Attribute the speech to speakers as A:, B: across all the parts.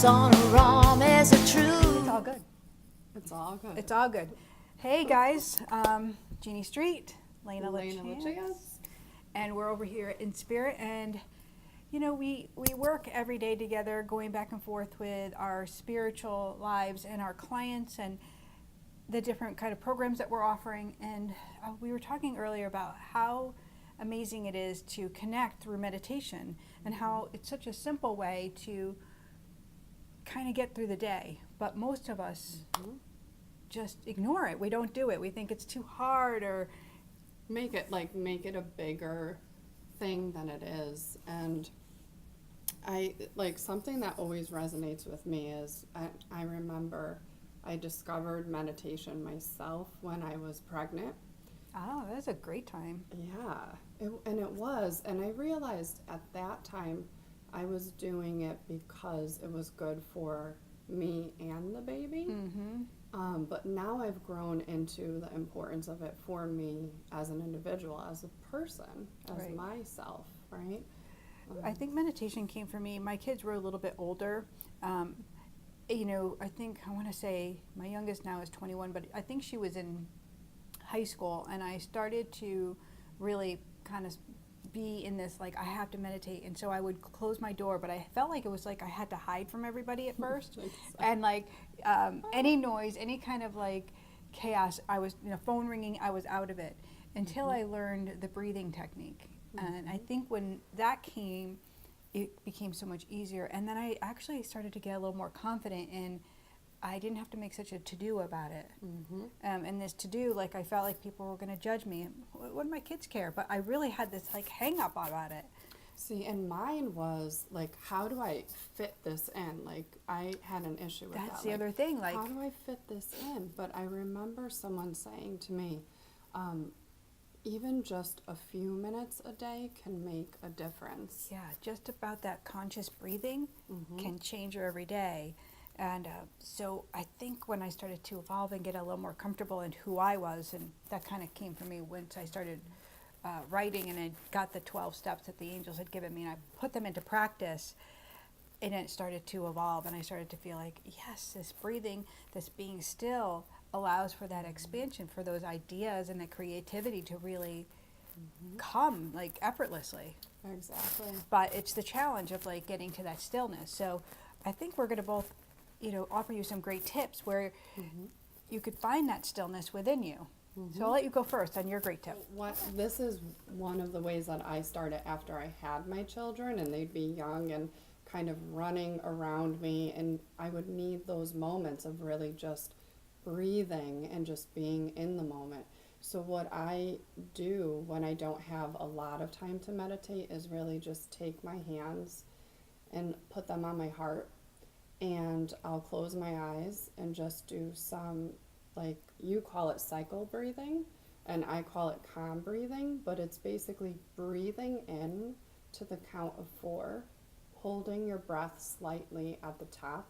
A: on a rum is a true.
B: It's all good.
C: It's all good.
B: It's all good. Hey guys, Jeannie Street, Lena
C: Lena
B: LaChance,
C: LaChance.
B: and we're over here in Spirit. And you know, we work every day together, going back and forth with our spiritual lives and our clients and the different kind of programs that we're offering. And we were talking earlier about how amazing it is to connect through meditation and how it's such a simple way to kind of get through the day. But most of us just ignore it. We don't do it. We think it's too hard, or
C: Make it a bigger thing than it is. And I like something that always resonates with me is I remember I discovered meditation myself when I was pregnant.
B: oh, that's a great time.
C: Yeah, it was. And I realized at that time I was doing it because it was good for me and the baby.
B: Mm-hmm.
C: But now I've grown into the importance of it for me as an individual, as a person, as
B: Right.
C: myself, right?
B: I think meditation came for me. My kids were a little bit older. You know, I want to say my youngest now is 21, but I think she was in high school, and I started to really kind of be in this, like, I have to meditate. And so I would close my door, but I felt like it was like I had to hide from everybody at first. And like any noise, any kind of like chaos, I was, you know, phone ringing, I was out of it until I learned the breathing technique. And I think when that came, it became so much easier. And then I actually started to get a little more confident in, I didn't have to make such a to-do about it. And this to-do, like, I felt like people were going to judge me. What do my kids care? But I really had this like hang up about it.
C: See, and mine was like, how do I fit this in? Like, I had an issue with that.
B: That's the
C: Like,
B: other thing. Like,
C: how do I fit this in? But I remember someone saying to me, even just a few minutes a day can make a difference.
B: yeah, just about that conscious breathing can change your every day. And so I think when I started to evolve and get a little more comfortable in who I was, and that kind of came for me once I started writing, and I got the 12 steps that the angels had given me, and I put them into practice, and it started to evolve, and I started to feel like, yes, this breathing, this being still allows for that expansion, for those ideas and the creativity to really come like effortlessly.
C: Exactly.
B: But it's the challenge of like getting to that stillness. So I think we're going to both, you know, offer you some great tips where you could find that stillness within you. So I'll let you go first on your great tip.
C: This is one of the ways that I started after I had my children, and they'd be young and kind of running around me, and I would need those moments of really just breathing and just being in the moment. So what I do when I don't have a lot of time to meditate is really just take my hands and put them on my heart, and I'll close my eyes and just do some, like, you call it cycle breathing and I call it calm breathing, but it's basically breathing in to the count of 4, holding your breath slightly at the top,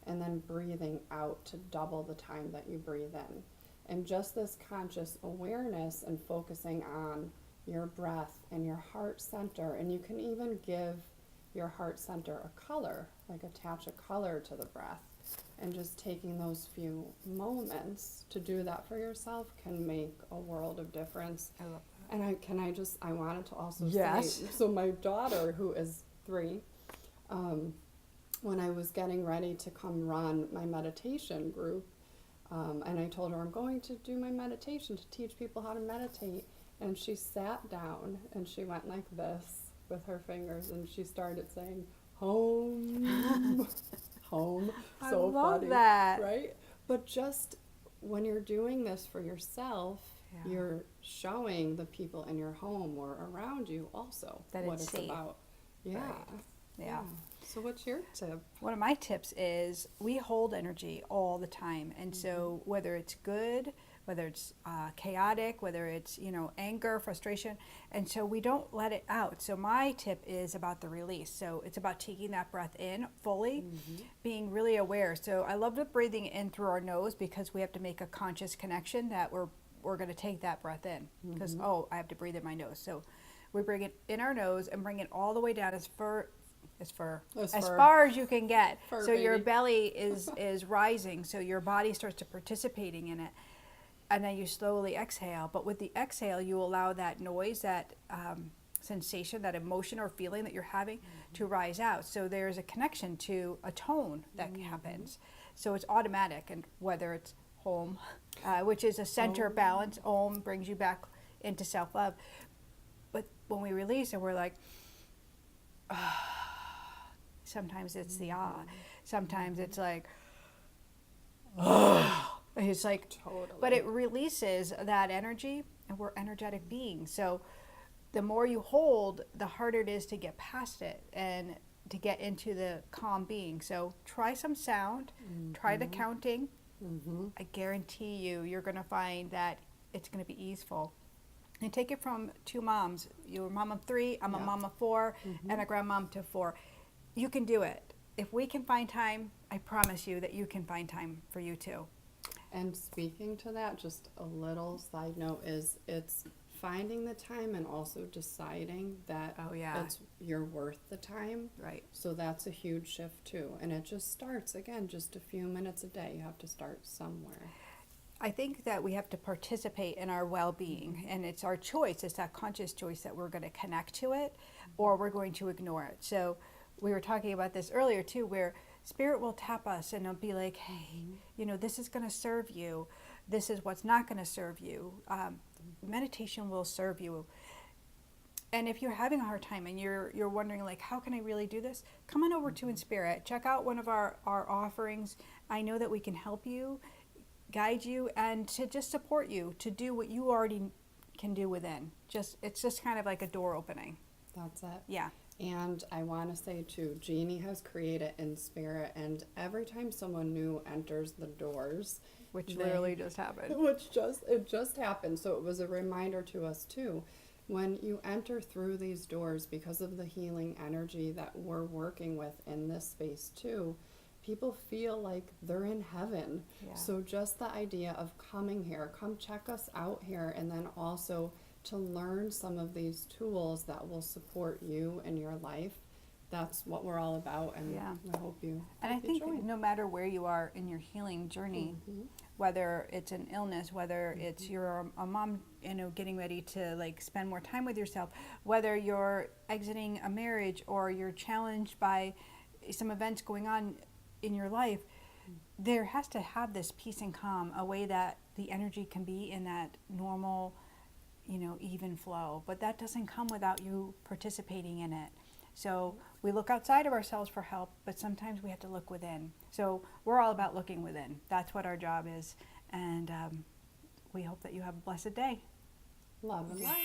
C: and then breathing out to double the time that you breathe in. And just this conscious awareness and focusing on your breath and your heart center. And you can even give your heart center a color, like attach a color to the breath. And just taking those few moments to do that for yourself can make a world of difference.
B: I love that.
C: And I wanted to also
B: Yes.
C: say, so my daughter, who is 3, when I was getting ready to come run my meditation group, and I told her I'm going to do my meditation to teach people how to meditate, and she sat down and she went like this with her fingers, and she started saying, home, home.
B: I
C: So
B: love
C: funny,
B: that.
C: right? But just when you're doing this for yourself,
B: Yeah.
C: you're showing the people in your home or around you also
B: That
C: what
B: it's
C: it's
B: safe.
C: about. Yeah.
B: Right. Yeah.
C: So what's your tip?
B: One of my tips is we hold energy all the time. And so whether it's good, whether it's chaotic, whether it's, you know, anger, frustration, and so we don't let it out. So my tip is about the release. So it's about taking that breath in fully, being really aware. So I love the breathing in through our nose, because we have to make a conscious connection that we're going to take that breath in, because I have to breathe in my nose. So we bring it in our nose and bring it all the way down as as fur,
C: As
B: as
C: fur.
B: far as you can get.
C: Fur,
B: So your
C: baby.
B: belly is rising, so your body starts to participating in it, and then you slowly exhale. But with the exhale, you allow that noise, that sensation, that emotion or feeling that you're having to rise out. So there's a connection to a tone that happens. So it's automatic, and whether it's home, which is a center balance, Om brings you back into self-love. But when we release and we're like, sometimes it's the ah, sometimes it's like, it's like,
C: Totally.
B: but it releases that energy, and we're energetic beings. So the more you hold, the harder it is to get past it and to get into the calm being. So try some sound, try the counting. I guarantee you're going to find that it's going to be easeful. And take it from two moms. You're a mom of 3, I'm a mom of 4, and a grandmom to 4. You can do it. If we can find time, I promise you that you can find time for you too.
C: And speaking to that, just a little side note is it's finding the time and also deciding that
B: Oh, yeah.
C: you're worth the time.
B: Right.
C: So that's a huge shift too. And it just starts, again, just a few minutes a day. You have to start somewhere.
B: I think that we have to participate in our well-being, and it's our choice. It's that conscious choice that we're going to connect to it or we're going to ignore it. So we were talking about this earlier too, where spirit will tap us and it'll be like, hey, this is going to serve you. This is what's not going to serve you. Meditation will serve you. And if you're having a hard time and you're wondering, like, how can I really do this? Come on over to In Spirit. Check out one of our offerings. I know that we can help you, guide you, and to just support you to do what you already can do within. It's just kind of like a door opening.
C: That's it.
B: Yeah.
C: And I want to say too, Jeannie has created In Spirit, and every time someone new enters the doors,
B: Which literally just happened.
C: it just happened. So it was a reminder to us too. When you enter through these doors, because of the healing energy that we're working with in this space too, people feel like they're in heaven.
B: Yeah.
C: So just the idea of coming here, come check us out here, and then also to learn some of these tools that will support you in your life. That's what we're all about, and
B: Yeah.
C: I hope you
B: And I
C: hope you
B: think
C: join.
B: no matter where you are in your healing journey, whether it's an illness, whether it's you're a mom, getting ready to like spend more time with yourself, whether you're exiting a marriage or you're challenged by some events going on in your life, there has to have this peace and calm, a way that the energy can be in that normal, even flow. But that doesn't come without you participating in it. So we look outside of ourselves for help, but sometimes we have to look within. So we're all about looking within. That's what our job is. And we hope that you have a blessed day.
C: Love and light.